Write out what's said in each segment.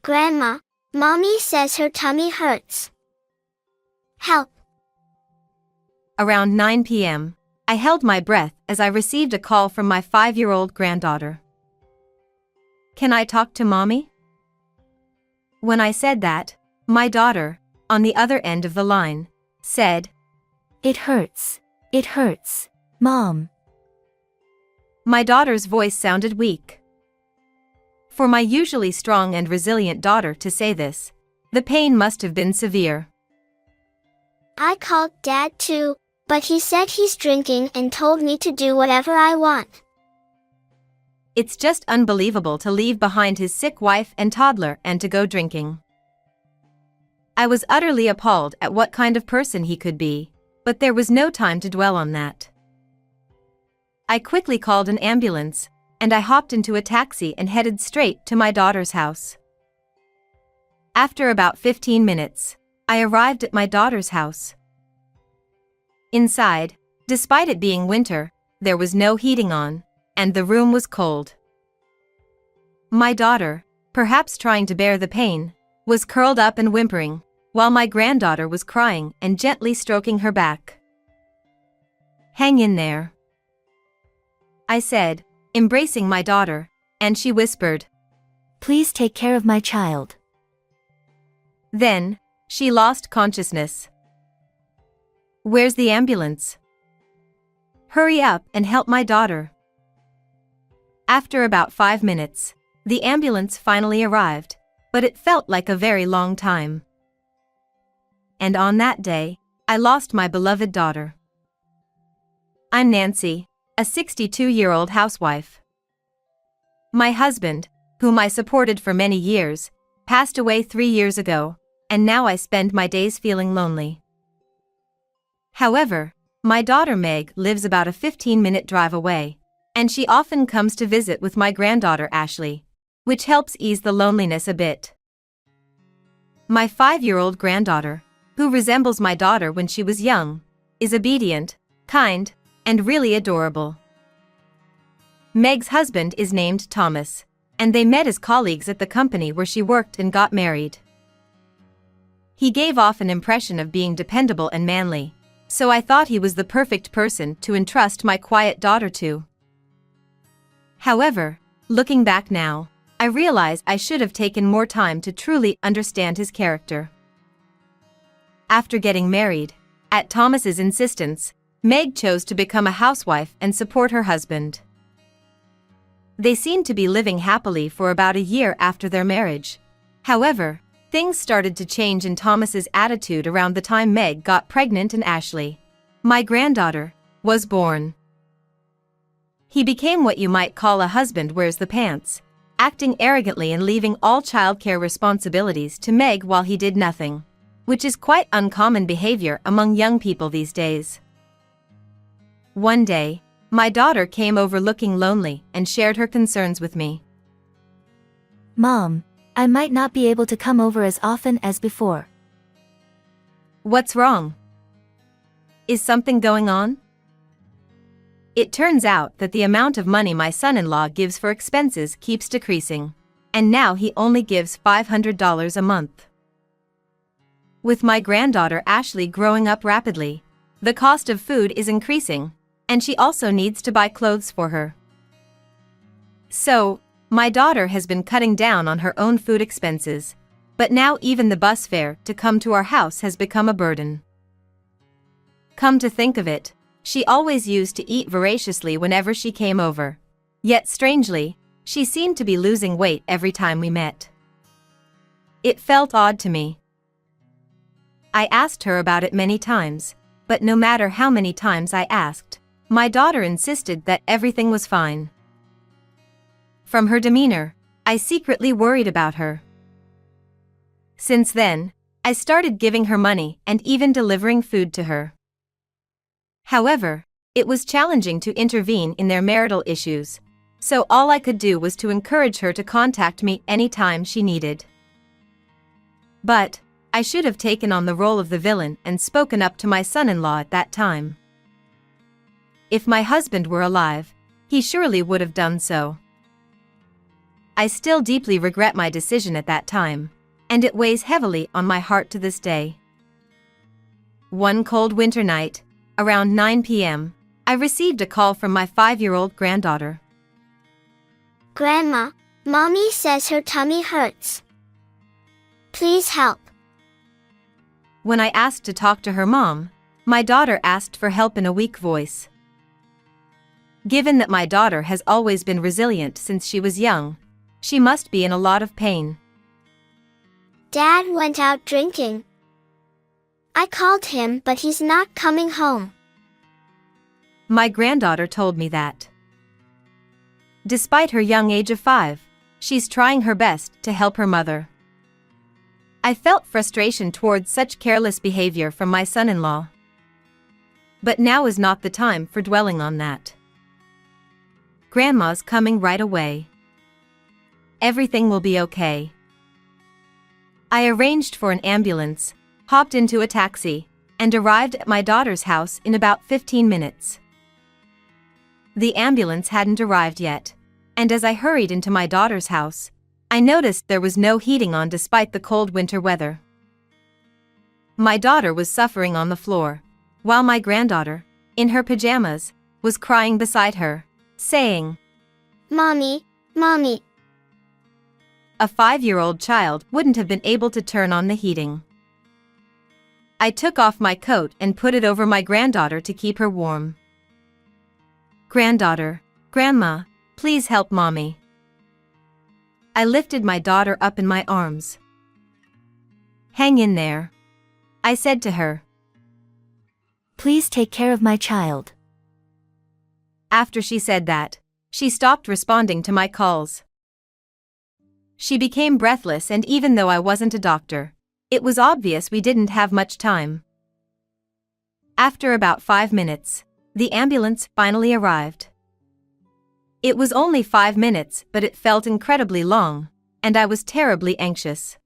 Grandma, Mommy says her tummy hurts. Help. Around 9 p.m., I held my breath as I received a call from my 5-year-old granddaughter. "Can I talk to Mommy?" When I said that, my daughter, on the other end of the line, said, "It hurts. It hurts, Mom." My daughter's voice sounded weak. For my usually strong and resilient daughter to say this, the pain must have been severe. I called Dad too, but he said he's drinking and told me to do whatever I want. It's just unbelievable to leave behind his sick wife and toddler and to go drinking. I was utterly appalled at what kind of person he could be, but there was no time to dwell on that. I quickly called an ambulance, and I hopped into a taxi and headed straight to my daughter's house. After about 15 minutes, I arrived at my daughter's house. Inside, despite it being winter, there was no heating on, and the room was cold. My daughter, perhaps trying to bear the pain, was curled up and whimpering, while my granddaughter was crying and gently stroking her back. "Hang in there," I said, embracing my daughter, and she whispered, "Please take care of my child." Then, she lost consciousness. "Where's the ambulance? Hurry up and help my daughter." After about 5 minutes, the ambulance finally arrived, but it felt like a very long time. And on that day, I lost my beloved daughter. I'm Nancy, a 62-year-old housewife. My husband, whom I supported for many years, passed away 3 years ago, and now I spend my days feeling lonely. However, my daughter Meg lives about a 15-minute drive away, and she often comes to visit with my granddaughter Ashley, which helps ease the loneliness a bit. My 5-year-old granddaughter, who resembles my daughter when she was young, is obedient, kind, and really adorable. Meg's husband is named Thomas, and they met as colleagues at the company where she worked and got married. He gave off an impression of being dependable and manly, so I thought he was the perfect person to entrust my quiet daughter to. However, looking back now, I realize I should have taken more time to truly understand his character. After getting married, at Thomas's insistence, Meg chose to become a housewife and support her husband. They seemed to be living happily for about a year after their marriage. However, things started to change in Thomas's attitude around the time Meg got pregnant and Ashley, my granddaughter, was born. He became what you might call a husband wears the pants, acting arrogantly and leaving all childcare responsibilities to Meg while he did nothing, which is quite uncommon behavior among young people these days. One day, my daughter came over looking lonely and shared her concerns with me. "Mom, I might not be able to come over as often as before." "What's wrong? Is something going on?" It turns out that the amount of money my son-in-law gives for expenses keeps decreasing, and now he only gives $500 a month. With my granddaughter Ashley growing up rapidly, the cost of food is increasing, and she also needs to buy clothes for her. So, my daughter has been cutting down on her own food expenses, but now even the bus fare to come to our house has become a burden. Come to think of it, she always used to eat voraciously whenever she came over. Yet strangely, she seemed to be losing weight every time we met. It felt odd to me. I asked her about it many times, but no matter how many times I asked, my daughter insisted that everything was fine. From her demeanor, I secretly worried about her. Since then, I started giving her money and even delivering food to her. However, it was challenging to intervene in their marital issues, so all I could do was to encourage her to contact me anytime she needed. But, I should have taken on the role of the villain and spoken up to my son-in-law at that time. If my husband were alive, he surely would have done so. I still deeply regret my decision at that time, and it weighs heavily on my heart to this day. One cold winter night, around 9 p.m., I received a call from my 5-year-old granddaughter. Grandma, Mommy says her tummy hurts. Please help. When I asked to talk to her mom, my daughter asked for help in a weak voice. Given that my daughter has always been resilient since she was young, she must be in a lot of pain. Dad went out drinking. I called him, but he's not coming home. My granddaughter told me that. Despite her young age of 5, she's trying her best to help her mother. I felt frustration towards such careless behavior from my son-in-law. But now is not the time for dwelling on that. Grandma's coming right away. Everything will be okay. I arranged for an ambulance, hopped into a taxi, and arrived at my daughter's house in about 15 minutes. The ambulance hadn't arrived yet, and as I hurried into my daughter's house, I noticed there was no heating on despite the cold winter weather. My daughter was suffering on the floor, while my granddaughter, in her pajamas, was crying beside her, saying, Mommy, Mommy. A 5-year-old child wouldn't have been able to turn on the heating. I took off my coat and put it over my granddaughter to keep her warm. Granddaughter, Grandma, please help Mommy. I lifted my daughter up in my arms. Hang in there, I said to her. Please take care of my child. After she said that, she stopped responding to my calls. She became breathless, and even though I wasn't a doctor, it was obvious we didn't have much time. After about 5 minutes, the ambulance finally arrived. It was only 5 minutes, but it felt incredibly long, and I was terribly anxious.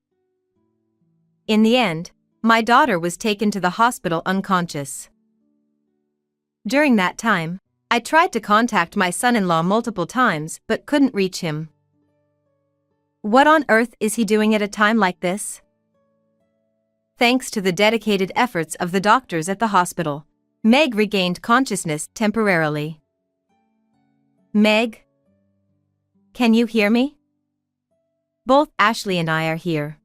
In the end, my daughter was taken to the hospital unconscious. During that time, I tried to contact my son-in-law multiple times but couldn't reach him. What on earth is he doing at a time like this? Thanks to the dedicated efforts of the doctors at the hospital, Meg regained consciousness temporarily. Meg? Can you hear me? Both Ashley and I are here.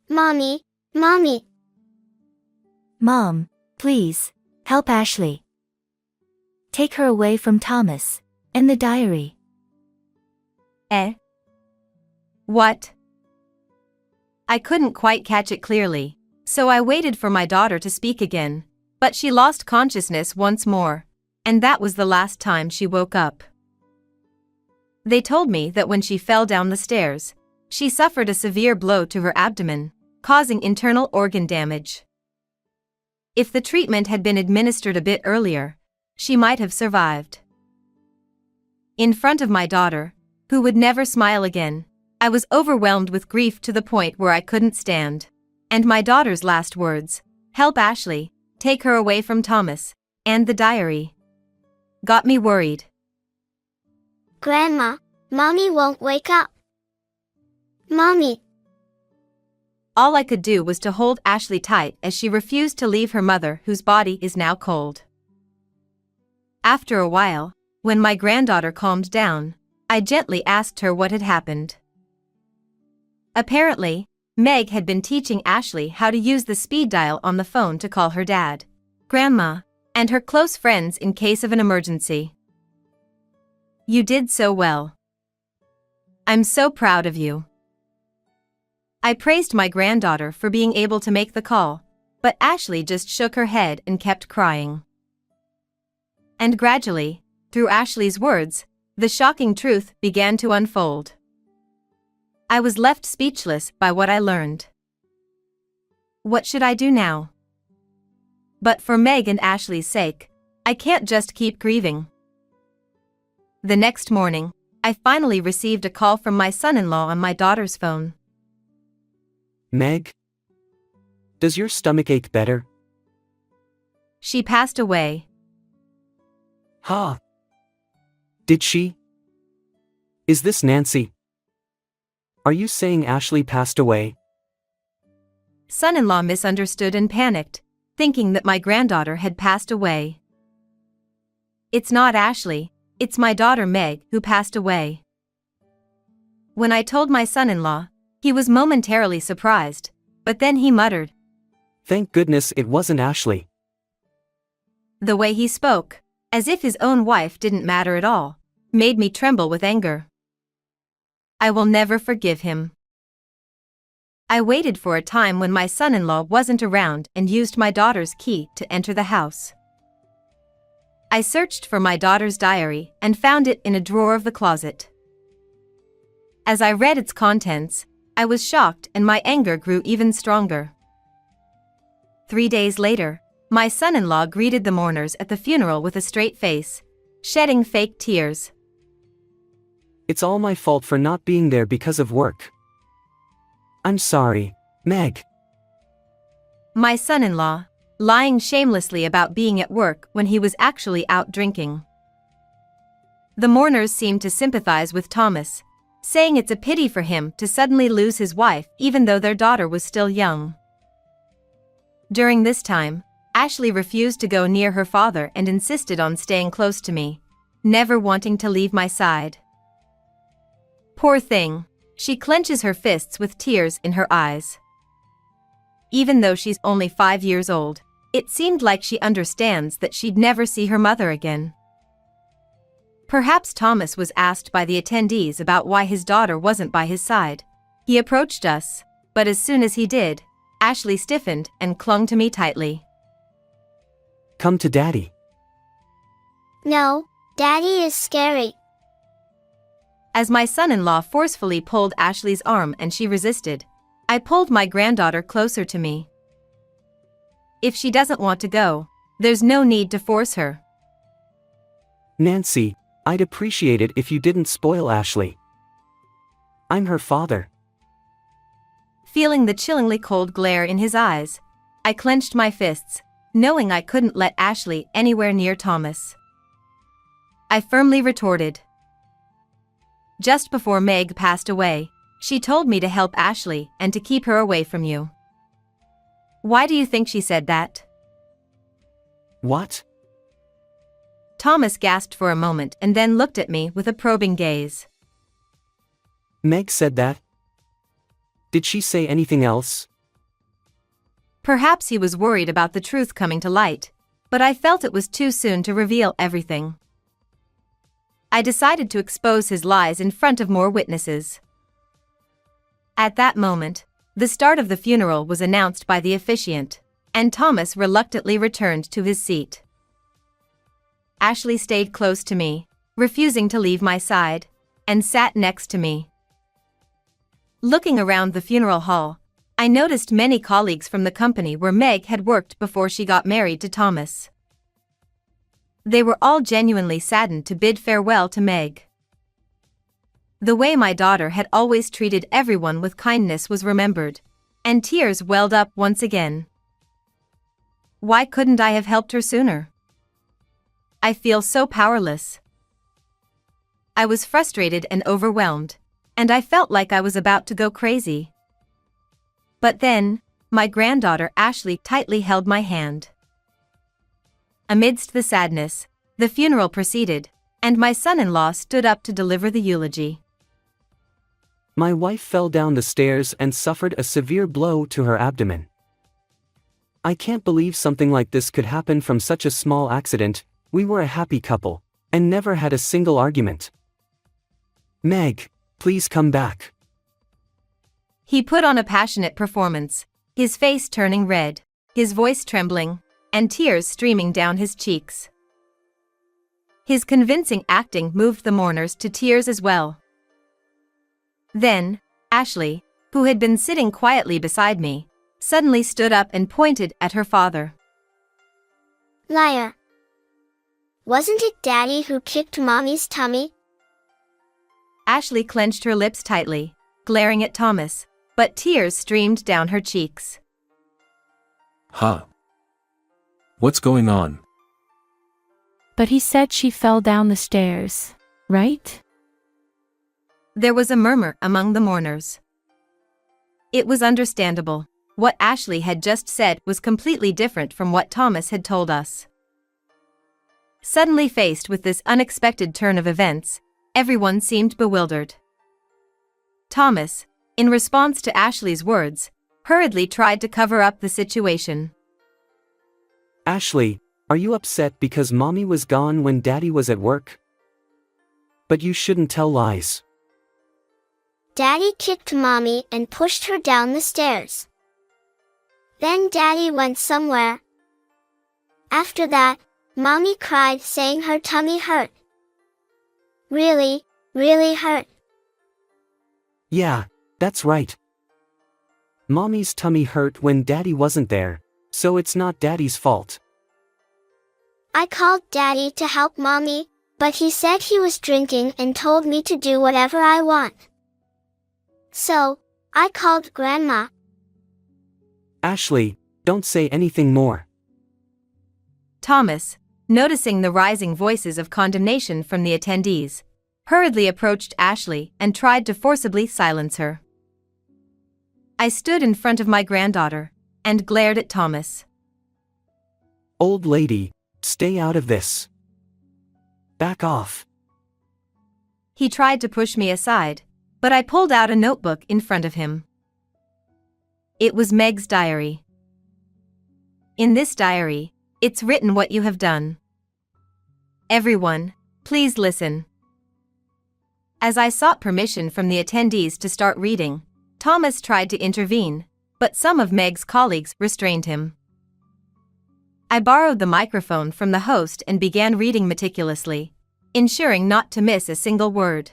Mommy, Mommy. Mom, please, help Ashley. Take her away from Thomas and the diary. Eh? What? I couldn't quite catch it clearly, so I waited for my daughter to speak again, but she lost consciousness once more, and that was the last time she woke up. They told me that when she fell down the stairs, she suffered a severe blow to her abdomen, causing internal organ damage. If the treatment had been administered a bit earlier, she might have survived. In front of my daughter, who would never smile again, I was overwhelmed with grief to the point where I couldn't stand. And my daughter's last words, "Help Ashley, take her away from Thomas and the diary," got me worried. Grandma, Mommy won't wake up. Mommy. All I could do was to hold Ashley tight as she refused to leave her mother, whose body is now cold. After a while, when my granddaughter calmed down, I gently asked her what had happened. Apparently, Meg had been teaching Ashley how to use the speed dial on the phone to call her dad, Grandma, and her close friends in case of an emergency. You did so well. I'm so proud of you. I praised my granddaughter for being able to make the call, but Ashley just shook her head and kept crying. And gradually, through Ashley's words, the shocking truth began to unfold. I was left speechless by what I learned. What should I do now? But for Meg and Ashley's sake, I can't just keep grieving. The next morning, I finally received a call from my son-in-law on my daughter's phone. Meg? Does your stomach ache better? She passed away. Huh? Did she? Is this Nancy? Are you saying Ashley passed away? Son-in-law misunderstood and panicked, thinking that my granddaughter had passed away. It's not Ashley, it's my daughter Meg who passed away. When I told my son-in-law, he was momentarily surprised, but then he muttered. Thank goodness it wasn't Ashley. The way he spoke, as if his own wife didn't matter at all, made me tremble with anger. I will never forgive him. I waited for a time when my son-in-law wasn't around and used my daughter's key to enter the house. I searched for my daughter's diary and found it in a drawer of the closet. As I read its contents, I was shocked and my anger grew even stronger. 3 days later, my son-in-law greeted the mourners at the funeral with a straight face, shedding fake tears. It's all my fault for not being there because of work. I'm sorry, Meg. My son-in-law, lying shamelessly about being at work when he was actually out drinking. The mourners seemed to sympathize with Thomas, saying it's a pity for him to suddenly lose his wife even though their daughter was still young. During this time, Ashley refused to go near her father and insisted on staying close to me, never wanting to leave my side. Poor thing, she clenches her fists with tears in her eyes. Even though she's only 5 years old, it seemed like she understands that she'd never see her mother again. Perhaps Thomas was asked by the attendees about why his daughter wasn't by his side. He approached us, but as soon as he did, Ashley stiffened and clung to me tightly. Come to Daddy. No, Daddy is scary. As my son-in-law forcefully pulled Ashley's arm and she resisted, I pulled my granddaughter closer to me. If she doesn't want to go, there's no need to force her. Nancy, I'd appreciate it if you didn't spoil Ashley. I'm her father. Feeling the chillingly cold glare in his eyes, I clenched my fists, knowing I couldn't let Ashley anywhere near Thomas. I firmly retorted. Just before Meg passed away, she told me to help Ashley and to keep her away from you. Why do you think she said that? What? Thomas gasped for a moment and then looked at me with a probing gaze. Meg said that? Did she say anything else? Perhaps he was worried about the truth coming to light, but I felt it was too soon to reveal everything. I decided to expose his lies in front of more witnesses. At that moment, the start of the funeral was announced by the officiant, and Thomas reluctantly returned to his seat. Ashley stayed close to me, refusing to leave my side, and sat next to me. Looking around the funeral hall, I noticed many colleagues from the company where Meg had worked before she got married to Thomas. They were all genuinely saddened to bid farewell to Meg. The way my daughter had always treated everyone with kindness was remembered, and tears welled up once again. Why couldn't I have helped her sooner? I feel so powerless. I was frustrated and overwhelmed, and I felt like I was about to go crazy. But then, my granddaughter Ashley tightly held my hand. Amidst the sadness, the funeral proceeded, and my son-in-law stood up to deliver the eulogy. My wife fell down the stairs and suffered a severe blow to her abdomen. I can't believe something like this could happen from such a small accident. We were a happy couple, and never had a single argument. Meg, please come back. He put on a passionate performance, his face turning red, his voice trembling, and tears streaming down his cheeks. His convincing acting moved the mourners to tears as well. Then, Ashley, who had been sitting quietly beside me, suddenly stood up and pointed at her father. Liar. Wasn't it Daddy who kicked Mommy's tummy? Ashley clenched her lips tightly, glaring at Thomas, but tears streamed down her cheeks. Huh? What's going on? But he said she fell down the stairs, right? There was a murmur among the mourners. It was understandable. What Ashley had just said was completely different from what Thomas had told us. Suddenly faced with this unexpected turn of events, everyone seemed bewildered. Thomas, in response to Ashley's words, hurriedly tried to cover up the situation. Ashley, are you upset because Mommy was gone when Daddy was at work? But you shouldn't tell lies. Daddy kicked Mommy and pushed her down the stairs. Then Daddy went somewhere. After that, Mommy cried saying her tummy hurt. Really, really hurt. Yeah, that's right. Mommy's tummy hurt when Daddy wasn't there, so it's not Daddy's fault. I called Daddy to help Mommy, but he said he was drinking and told me to do whatever I want. So, I called Grandma. Ashley, don't say anything more. Thomas, noticing the rising voices of condemnation from the attendees, hurriedly approached Ashley and tried to forcibly silence her. I stood in front of my granddaughter and glared at Thomas. Old lady, stay out of this. Back off. He tried to push me aside, but I pulled out a notebook in front of him. It was Meg's diary. In this diary, it's written what you have done. Everyone, please listen. As I sought permission from the attendees to start reading, Thomas tried to intervene, but some of Meg's colleagues restrained him. I borrowed the microphone from the host and began reading meticulously, ensuring not to miss a single word.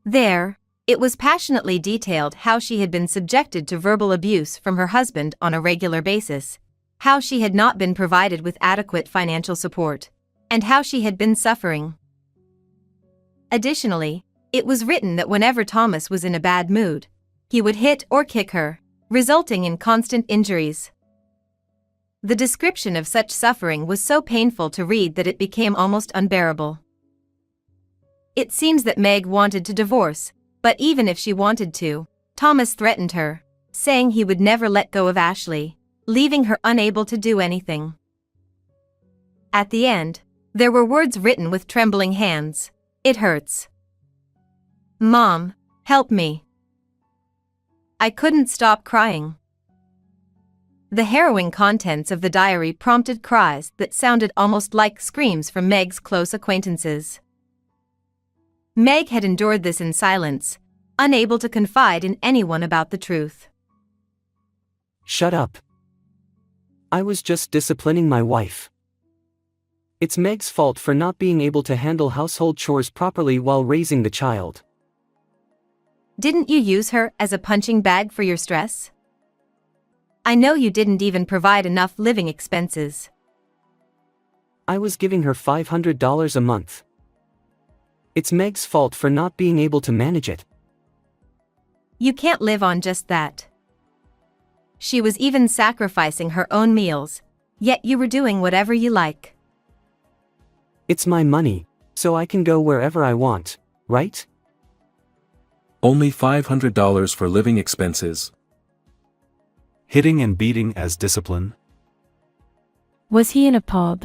There, it was passionately detailed how she had been subjected to verbal abuse from her husband on a regular basis, how she had not been provided with adequate financial support, and how she had been suffering. Additionally, it was written that whenever Thomas was in a bad mood, he would hit or kick her, resulting in constant injuries. The description of such suffering was so painful to read that it became almost unbearable. It seems that Meg wanted to divorce, but even if she wanted to, Thomas threatened her, saying he would never let go of Ashley, leaving her unable to do anything. At the end, there were words written with trembling hands. It hurts. Mom, help me. I couldn't stop crying. The harrowing contents of the diary prompted cries that sounded almost like screams from Meg's close acquaintances. Meg had endured this in silence, unable to confide in anyone about the truth. Shut up. I was just disciplining my wife. It's Meg's fault for not being able to handle household chores properly while raising the child. Didn't you use her as a punching bag for your stress? I know you didn't even provide enough living expenses. I was giving her $500 a month. It's Meg's fault for not being able to manage it. You can't live on just that. She was even sacrificing her own meals, yet you were doing whatever you like. It's my money, so I can go wherever I want, right? Only $500 for living expenses. Hitting and beating as discipline? Was he in a pub?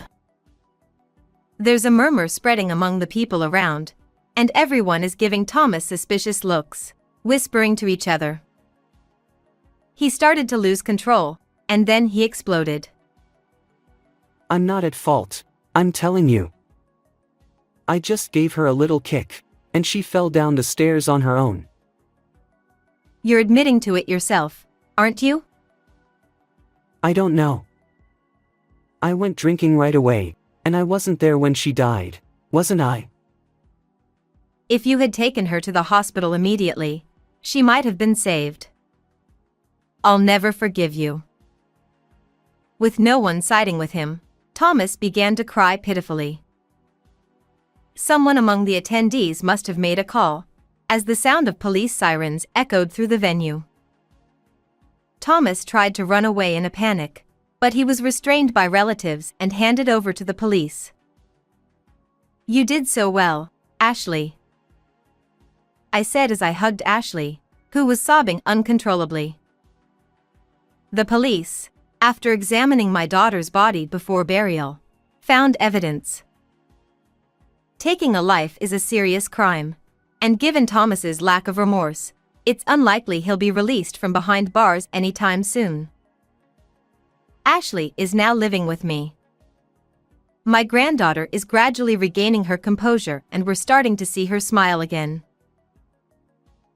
There's a murmur spreading among the people around, and everyone is giving Thomas suspicious looks, whispering to each other. He started to lose control, and then he exploded. I'm not at fault, I'm telling you. I just gave her a little kick, and she fell down the stairs on her own. You're admitting to it yourself, aren't you? I don't know. I went drinking right away, and I wasn't there when she died, wasn't I? If you had taken her to the hospital immediately, she might have been saved. I'll never forgive you. With no one siding with him, Thomas began to cry pitifully. Someone among the attendees must have made a call, as the sound of police sirens echoed through the venue. Thomas tried to run away in a panic, but he was restrained by relatives and handed over to the police. You did so well, Ashley. I said as I hugged Ashley, who was sobbing uncontrollably. The police, after examining my daughter's body before burial, found evidence. Taking a life is a serious crime, and given Thomas's lack of remorse, it's unlikely he'll be released from behind bars anytime soon. Ashley is now living with me. My granddaughter is gradually regaining her composure and we're starting to see her smile again.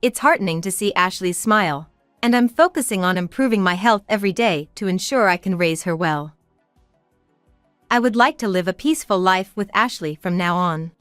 It's heartening to see Ashley's smile, and I'm focusing on improving my health every day to ensure I can raise her well. I would like to live a peaceful life with Ashley from now on.